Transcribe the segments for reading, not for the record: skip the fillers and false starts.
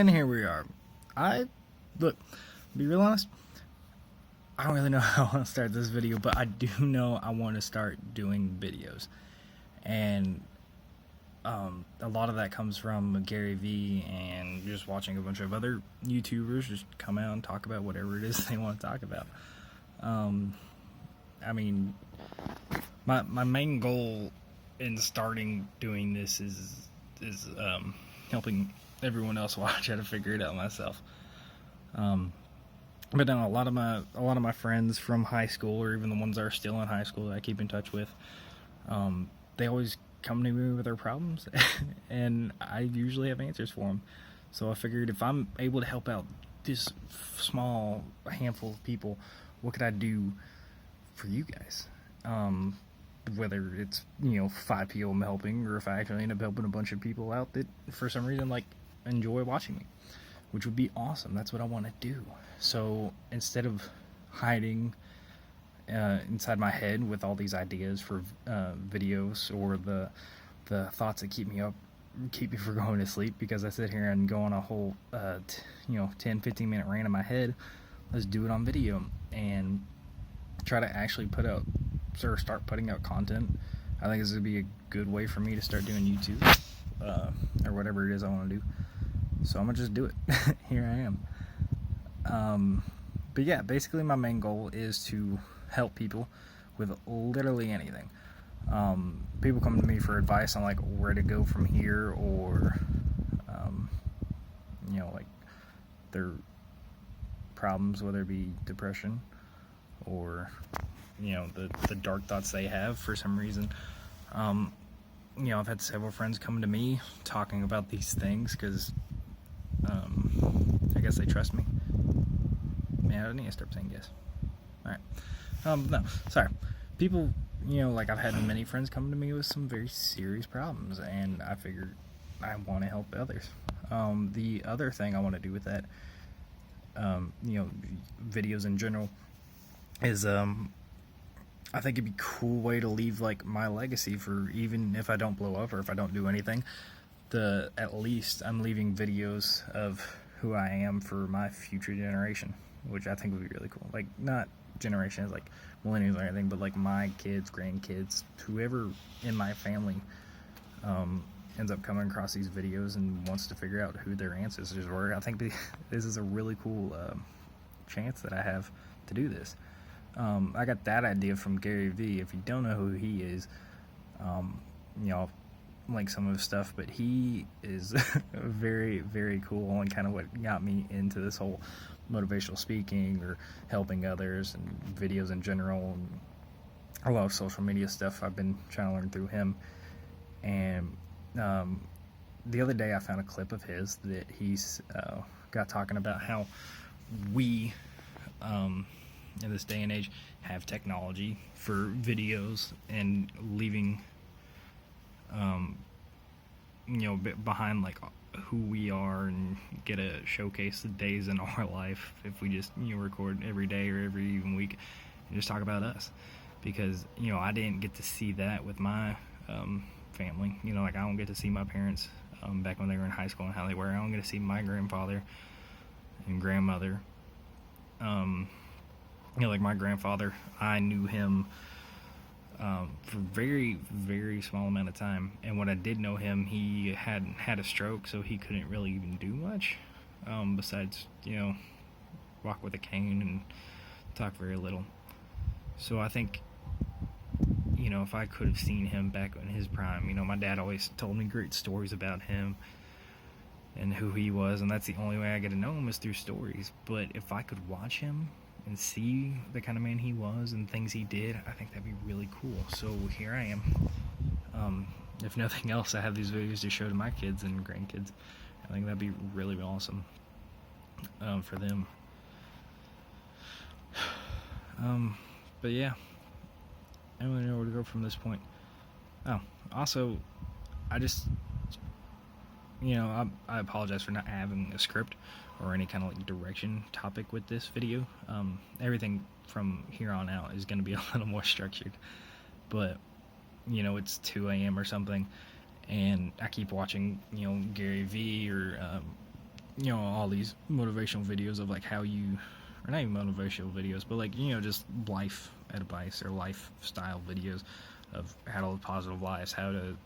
And here we are. Look, to be real honest, I don't really know how I want to start this video, but I do know I want to start doing videos. And a lot of that comes from Gary Vee and just watching a bunch of other YouTubers just come out and talk about whatever it is they want to talk about. I mean, my main goal in starting doing this is helping everyone else watch how to figure it out myself. But then a lot of my friends from high school, or even the ones that are still in high school that I keep in touch with, they always come to me with their problems, and I usually have answers for them. So I figured if I'm able to help out this small handful of people, what could I do for you guys? Whether it's 5 people I'm helping, or if I actually end up helping a bunch of people out that for some reason enjoy watching me, which would be awesome. That's what I want to do. So instead of hiding inside my head with all these ideas for videos, or the thoughts that keep me from going to sleep, because I sit here and go on a whole 10-15 minute rant in my head, let's do it on video and try to actually start putting out content. I think this would be a good way for me to start doing YouTube, or whatever it is I want to do. So I'm gonna just do it. Here I am. But yeah, basically my main goal is to help people with literally anything. People come to me for advice on where to go from here, or their problems, whether it be depression or the dark thoughts they have for some reason. I've had several friends come to me talking about these things because I guess they trust me. Man, I need to start saying yes. Alright. No, sorry. People, I've had many friends come to me with some very serious problems, and I figured I want to help others. The other thing I want to do with that, videos in general, is I think it'd be a cool way to leave my legacy, for even if I don't blow up or if I don't do anything, at least I'm leaving videos of who I am for my future generation, which I think would be really cool. Not generations like millennials or anything, but my kids, grandkids, whoever in my family ends up coming across these videos and wants to figure out who their ancestors were. I think this is a really cool chance that I have to do this. I got that idea from Gary Vee. If you don't know who he is, I'll link some of his stuff, but he is very, very cool, and kind of what got me into this whole motivational speaking or helping others and videos in general, and a lot of social media stuff I've been trying to learn through him. And the other day I found a clip of his that he's got talking about how we in this day and age have technology for videos and leaving behind who we are, and get to showcase the days in our life if we just record every day or every even week and just talk about us. Because I didn't get to see that with my family. I don't get to see my parents back when they were in high school and how they were. I don't get to see my grandfather and grandmother. My grandfather, I knew him for very, very small amount of time, and when I did know him, he had a stroke, so he couldn't really even do much besides walk with a cane and talk very little. So I think if I could have seen him back in his prime, my dad always told me great stories about him and who he was, and that's the only way I get to know him is through stories. But if I could watch him and see the kind of man he was and things he did, I think that'd be really cool. So here I am. If nothing else, I have these videos to show to my kids and grandkids. I think that'd be really awesome for them. But yeah, I don't really know where to go from this point. Oh, also, I just, I apologize for not having a script or any kind of direction topic with this video. Everything from here on out is going to be a little more structured, but it's 2 a.m. or something, and I keep watching Gary Vee or all these motivational videos of like how you, or not even motivational videos, but like, just life advice or lifestyle videos of how to live positive lives, how to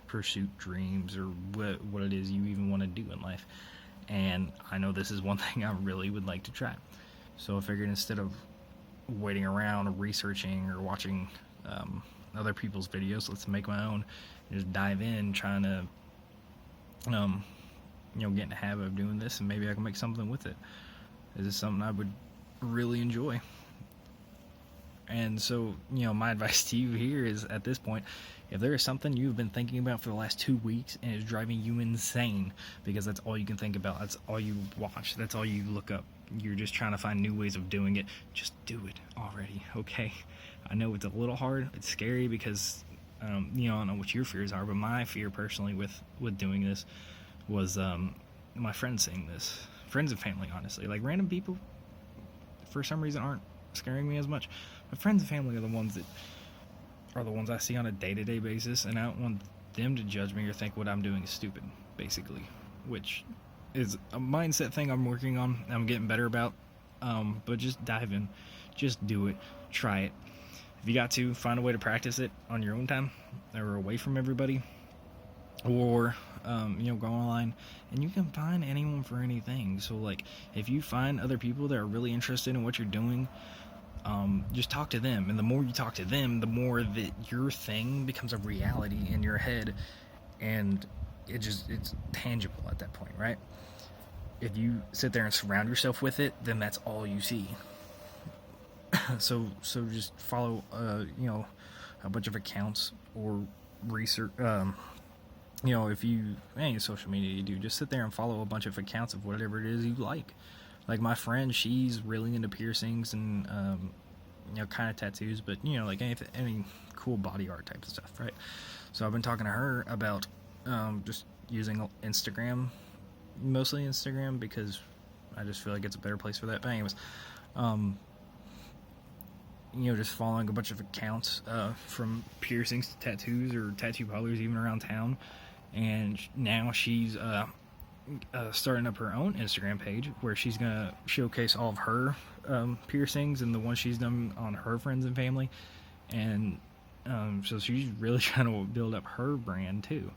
pursue dreams, or what it is you even want to do in life. And I know this is one thing I really would like to try. So I figured instead of waiting around or researching or watching other people's videos, let's make my own and just dive in, trying to get in the habit of doing this, and maybe I can make something with it. This is something I would really enjoy. And so, my advice to you here is, at this point, if there is something you've been thinking about for the last 2 weeks and is driving you insane because that's all you can think about, that's all you watch, that's all you look up, you're just trying to find new ways of doing it, just do it already, okay? I know it's a little hard, it's scary because, I don't know what your fears are, but my fear personally with doing this was my friends saying this. Friends and family, honestly. Like, random people, for some reason, aren't scaring me as much. My friends and family are the ones I see on a day-to-day basis, and I don't want them to judge me or think what I'm doing is stupid, basically, which is a mindset thing I'm working on, I'm getting better about, but just dive in, just do it, try it. If you got to, find a way to practice it on your own time, or away from everybody, or go online, and you can find anyone for anything. So like, if you find other people that are really interested in what you're doing, just talk to them, and the more you talk to them, the more that your thing becomes a reality in your head, and it's tangible at that point, right? If you sit there and surround yourself with it, then that's all you see. so just follow a bunch of accounts or research. If you, any social media you do, just sit there and follow a bunch of accounts of whatever it is you like. Like my friend, she's really into piercings and kind of tattoos, but like any cool body art type of stuff, right? So I've been talking to her about just using Instagram, mostly Instagram, because I just feel like it's a better place for that. But anyways, just following a bunch of accounts from piercings to tattoos, or tattoo parlors even around town, and now she's starting up her own Instagram page where she's gonna showcase all of her piercings and the ones she's done on her friends and family, and so she's really trying to build up her brand too.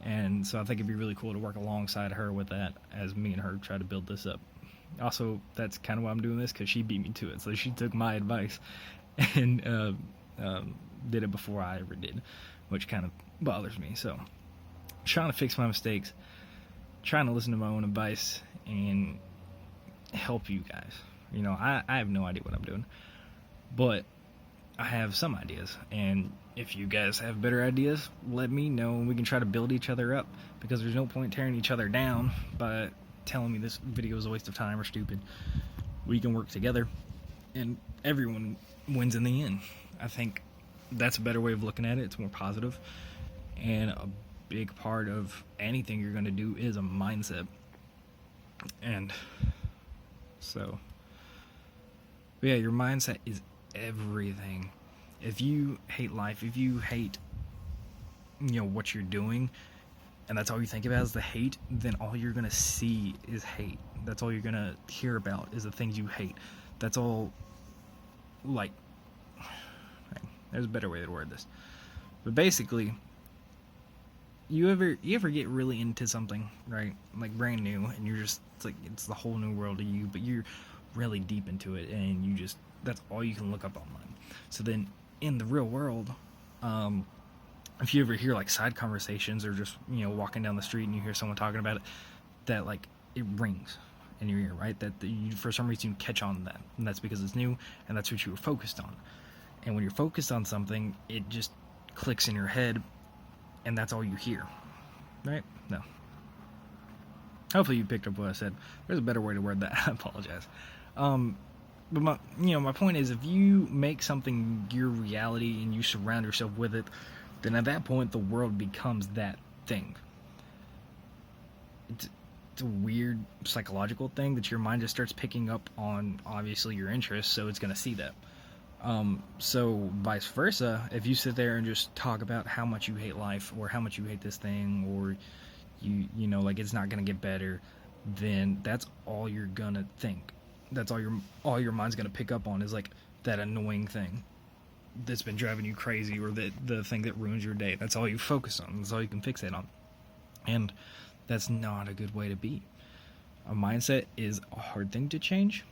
And so I think it'd be really cool to work alongside her with that, as me and her try to build this up. Also, that's kind of why I'm doing this, because she beat me to it. So she took my advice and did it before I ever did, which kind of bothers me. So trying to fix my mistakes, trying to listen to my own advice and help you guys. I have no idea what I'm doing, but I have some ideas, and if you guys have better ideas, let me know, and we can try to build each other up, because there's no point tearing each other down by telling me this video is a waste of time or stupid. We can work together, and everyone wins in the end. I think that's a better way of looking at it. It's more positive, and a big part of anything you're going to do is a mindset. And so, yeah, your mindset is everything. If you hate life, if you hate what you're doing, and that's all you think about is the hate, then all you're gonna see is hate. That's all you're gonna hear about is the things you hate. That's all. Like, there's a better way to word this, but basically, you ever get really into something, right? Like brand new, and you're just, it's the whole new world to you, but you're really deep into it, and that's all you can look up online. So then in the real world, if you ever hear like side conversations, or just walking down the street and you hear someone talking about it, that like it rings in your ear, right? That you, for some reason, you catch on to that, and that's because it's new, and that's what you were focused on. And when you're focused on something, it just clicks in your head, and that's all you hear, right? No. Hopefully you picked up what I said. There's a better way to word that. I apologize. But my point is, if you make something your reality and you surround yourself with it, then at that point the world becomes that thing. It's a weird psychological thing that your mind just starts picking up on, obviously, your interests, so it's going to see that. So vice versa, if you sit there and just talk about how much you hate life, or how much you hate this thing, or like it's not going to get better, then that's all you're gonna think. That's all your mind's gonna pick up on is like that annoying thing that's been driving you crazy, or the thing that ruins your day. That's all you focus on. That's all you can fixate on. And that's not a good way to be. A mindset is a hard thing to change,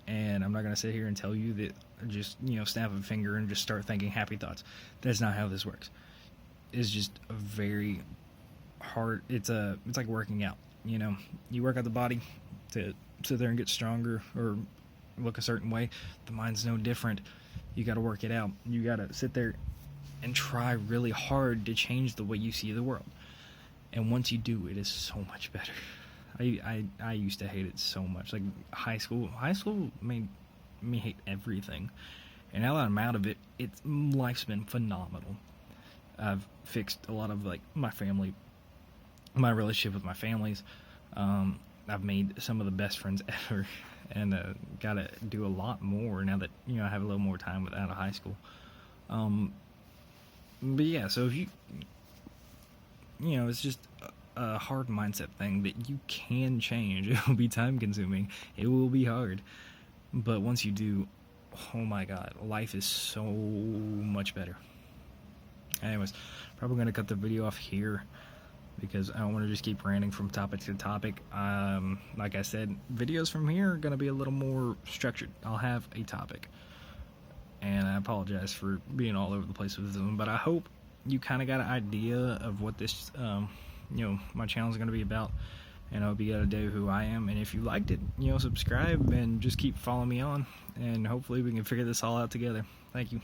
and I'm not going to sit here and tell you that just, snap a finger and just start thinking happy thoughts. That's not how this works. It's just a very hard, it's like working out. You work out the body to sit there and get stronger or look a certain way. The mind's no different. You got to work it out. You got to sit there and try really hard to change the way you see the world. And once you do, it is so much better. I used to hate it so much. Like high school made me hate everything. And now that I'm out of it, life's been phenomenal. I've fixed a lot of like my my relationship with my families. I've made some of the best friends ever, and got to do a lot more now that I have a little more time out of high school. But yeah, so if it's just a hard mindset thing that you can change. It will be time consuming. It will be hard. But once you do, oh my god, life is so much better. Anyways, probably going to cut the video off here because I don't want to just keep ranting from topic to topic. Like I said, videos from here are going to be a little more structured. I'll have a topic. And I apologize for being all over the place with them, but I hope you kind of got an idea of what this, my channel is going to be about, and I hope you got a idea who I am. And if you liked it, subscribe and just keep following me on, and hopefully we can figure this all out together. Thank you.